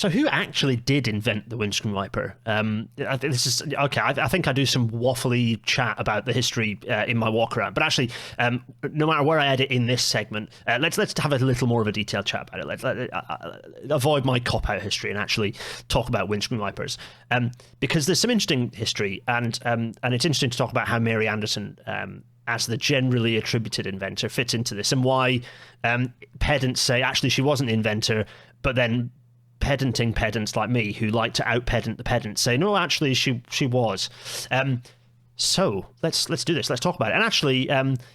So who actually did invent the windscreen wiper? This is okay. I think I do some waffly chat about the history in my walk around, but actually, no matter where I edit in this segment, let's have a little more of a detailed chat about it. Let's avoid my cop out history and actually talk about windscreen wipers, because there's some interesting history, and it's interesting to talk about how Mary Anderson, as the generally attributed inventor, fits into this, and why pedants say actually she wasn't the inventor, but then pedanting pedants like me who like to out-pedant the pedants say, no, actually, she was. So let's do this. Let's talk about it. And actually,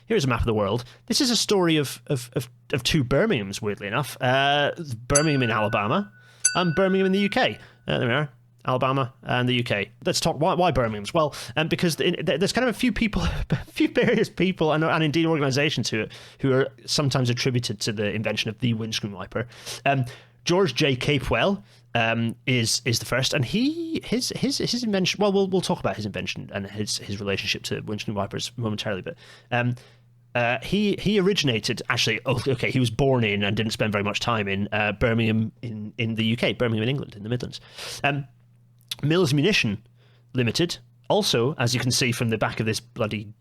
here's a map of the world. This is a story of two Birminghams, weirdly enough. Birmingham in Alabama and Birmingham in the UK. There we are. Alabama and the UK. Let's talk why Birmingham's. Well, because there's kind of a few various people and indeed organisations who are sometimes attributed to the invention of the windscreen wiper. George J. Capewell is the first, and his invention. Well, we'll talk about his invention and his relationship to windscreen wipers momentarily. But he originated actually. Okay, he was born in and didn't spend very much time in Birmingham in the UK, Birmingham in England, in the Midlands. Mills Munition Limited, also, as you can see from the back of this bloody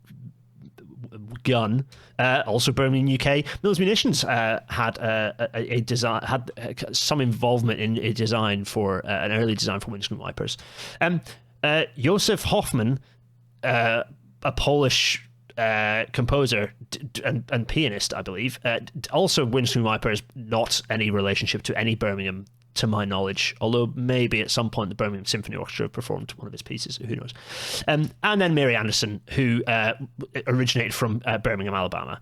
gun, also Birmingham, UK. Mills Munitions had a design, had some involvement in a design for an early design for windscreen wipers. Josef Hoffman, a Polish composer and pianist, I believe, also windscreen wipers, not any relationship to any Birmingham, to my knowledge, although maybe at some point the Birmingham Symphony Orchestra performed one of his pieces, who knows. And then Mary Anderson, who originated from Birmingham, Alabama.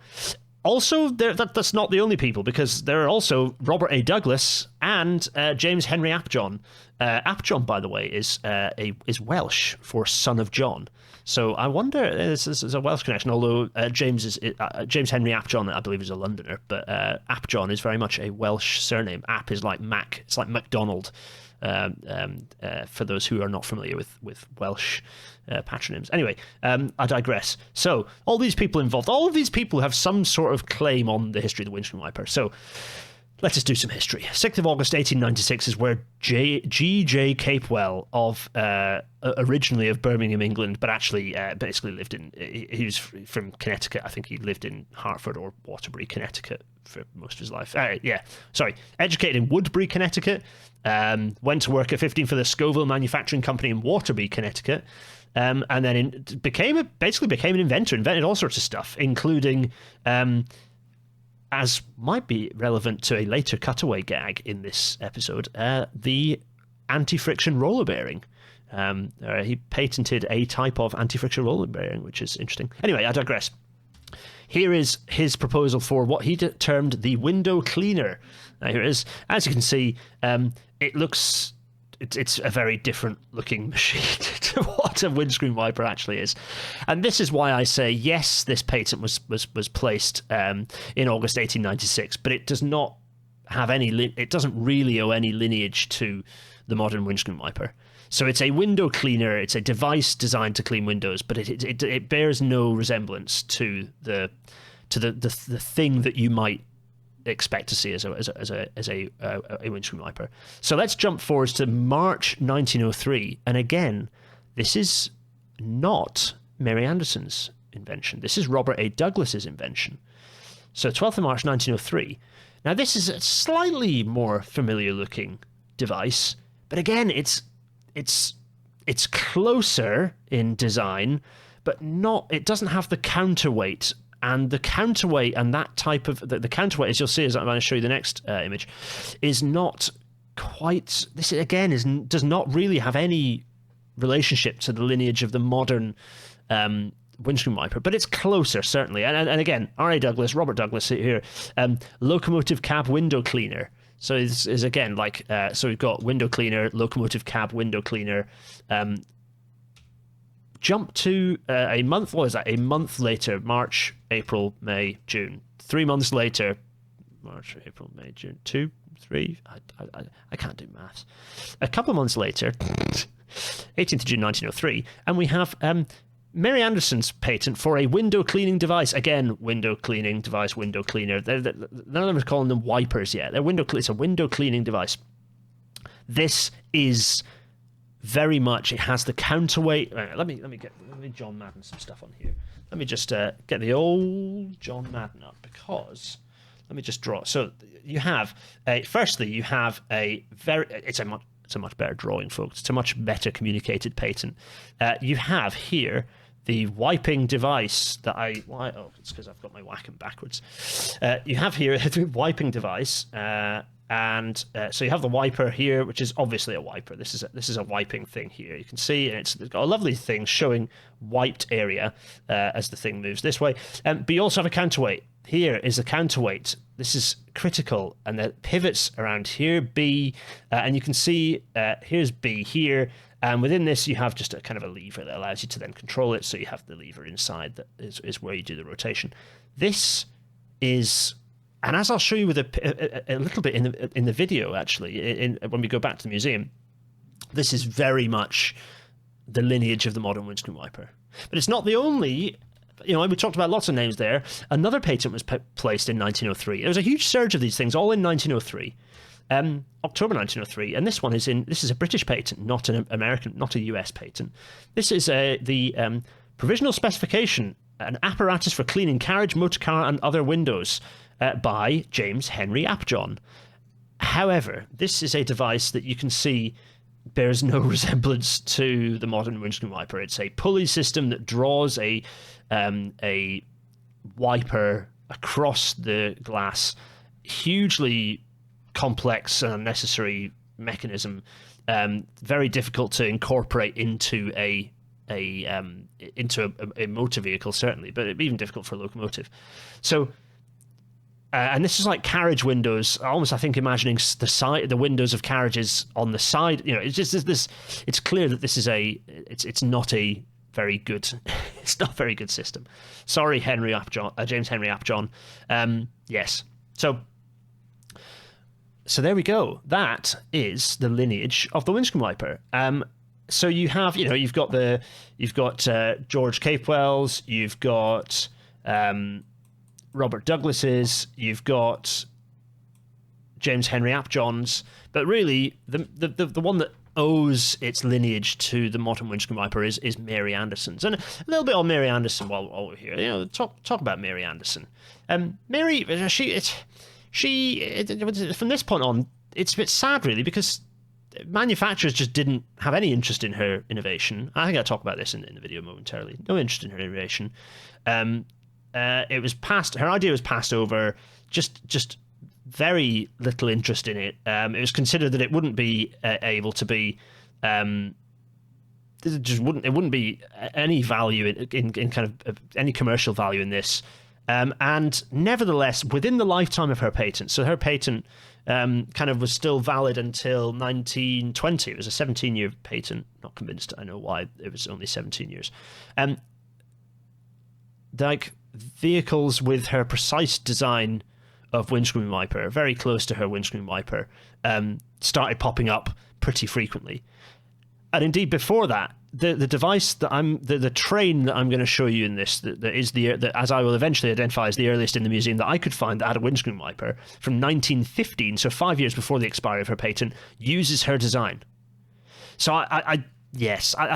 Also, that's not the only people, because there are also Robert A. Douglas and James Henry Apjohn. Apjohn, by the way, is Welsh for son of John. So I wonder, this is a Welsh connection, although James Henry Apjohn, I believe, is a Londoner, but Apjohn is very much a Welsh surname. App is like Mac. It's like MacDonald, for those who are not familiar with Welsh patronyms. Anyway, I digress. So all these people involved, all of these people have some sort of claim on the history of the windscreen wiper. So let us do some history. 6th of August 1896 is where G.J. Capewell originally of Birmingham, England, but actually basically lived in, he was from Connecticut. I think he lived in Hartford or Waterbury, Connecticut for most of his life. Educated in Woodbury, Connecticut. Went to work at 15 for the Scoville Manufacturing Company in Waterbury, Connecticut. And then became an inventor, invented all sorts of stuff, including... as might be relevant to a later cutaway gag in this episode, the anti-friction roller bearing. He patented a type of anti-friction roller bearing, which is interesting. Anyway, I digress. Here is his proposal for what he termed the window cleaner. Now, here it is. As you can see, it looks... It's a very different looking machine to what a windscreen wiper actually is. And this is why I say, yes, this patent was placed in August 1896, but it does not have it doesn't really owe any lineage to the modern windscreen wiper. So it's a window cleaner, it's a device designed to clean windows, but it bears no resemblance to the thing that you might expect to see as a windscreen wiper. So let's jump forward to March 1903, and again, this is not Mary Anderson's invention. This is Robert A. Douglas's invention. So 12th of March 1903. Now this is a slightly more familiar looking device, but again, it's closer in design, but it doesn't have the counterweight. And the counterweight and that type of... The counterweight, as you'll see as I'm going to show you the next image, is not quite... This, again, does not really have any relationship to the lineage of the modern windscreen wiper, but it's closer, certainly. And again, R.A. Douglas, Robert Douglas here, locomotive cab window cleaner. So this is, again, like... so we've got window cleaner, locomotive cab window cleaner... Jump to a month, what is that? A month later, March, April, May, June. 3 months later, March, April, May, June. 2, 3, I can't do maths. A couple of months later, 18th of June 1903, and we have Mary Anderson's patent for a window cleaning device. Again, window cleaning device, window cleaner. None of them are calling them wipers yet. It's a window cleaning device. This is very much, it has the counterweight. Let me John Madden some stuff on here. Let me just get the old John Madden up, because let me just draw. So you have firstly, you have it's a much better drawing, folks. It's a much better communicated patent. You have here the wiping device that it's because I've got my Wacom backwards. You have here the wiping device, and so you have the wiper here, which is obviously a wiper. This is a wiping thing here. You can see, and it's got a lovely thing showing wiped area as the thing moves this way. But you also have a counterweight. Here is a counterweight. This is critical, and the pivots around here, B, and you can see here's B here. And within this, you have just a kind of a lever that allows you to then control it. So you have the lever inside that is where you do the rotation. This is, and as I'll show you with a little bit in the video, actually, when we go back to the museum, this is very much the lineage of the modern windscreen wiper. But it's not the only. We talked about lots of names there. Another patent was placed in 1903. There was a huge surge of these things, all in 1903. October 1903, and this is a British patent, not an American, not a US patent. This is the provisional specification, an apparatus for cleaning carriage, motor car, and other windows by James Henry Apjohn. However, this is a device that you can see bears no resemblance to the modern windscreen wiper. It's a pulley system that draws a wiper across the glass, hugely complex and unnecessary mechanism, very difficult to incorporate into a motor vehicle, certainly, but it'd be even difficult for a locomotive. So, and this is like carriage windows, almost, I think, imagining the windows of carriages on the side. It's just this. It's clear that this is it's not a very good. It's not a very good system. Sorry, James Henry Apjohn. Yes. So there we go. That is the lineage of the windscreen wiper. So you have, you've got George Capewell's, you've got Robert Douglas's, you've got James Henry Apjohn's, but really the one that owes its lineage to the modern windscreen wiper is Mary Anderson's. And a little bit on Mary Anderson while we're here. Talk about Mary Anderson. Mary, she from this point on, it's a bit sad, really, because manufacturers just didn't have any interest in her innovation. I think I'll talk about this in the video momentarily. No interest in her innovation. It was passed. Her idea was passed over. Just very little interest in it. It was considered that it wouldn't be able to be. It wouldn't be any value in kind of any commercial value in this. And nevertheless, within the lifetime of her patent, so her patent kind of was still valid until 1920. It was a 17-year patent. Not convinced I know why it was only 17 years. Like vehicles with her precise design of windscreen wiper, very close to her windscreen wiper, started popping up pretty frequently. And indeed, before that, the device that the train that I'm going to show you in this, that is that as I will eventually identify as the earliest in the museum that I could find that had a windscreen wiper from 1915, so 5 years before the expiry of her patent, uses her design. So I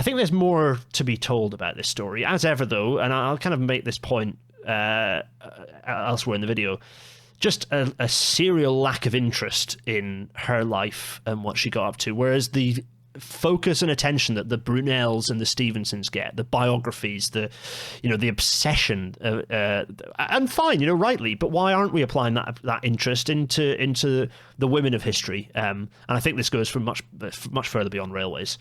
think there's more to be told about this story. As ever, though, and I'll kind of make this point elsewhere in the video, just a serial lack of interest in her life and what she got up to, whereas the focus and attention that the Brunels and the Stevensons get, the biographies, the obsession, and fine, rightly, but why aren't we applying that interest into the women of history? And I think this goes from much further beyond railways.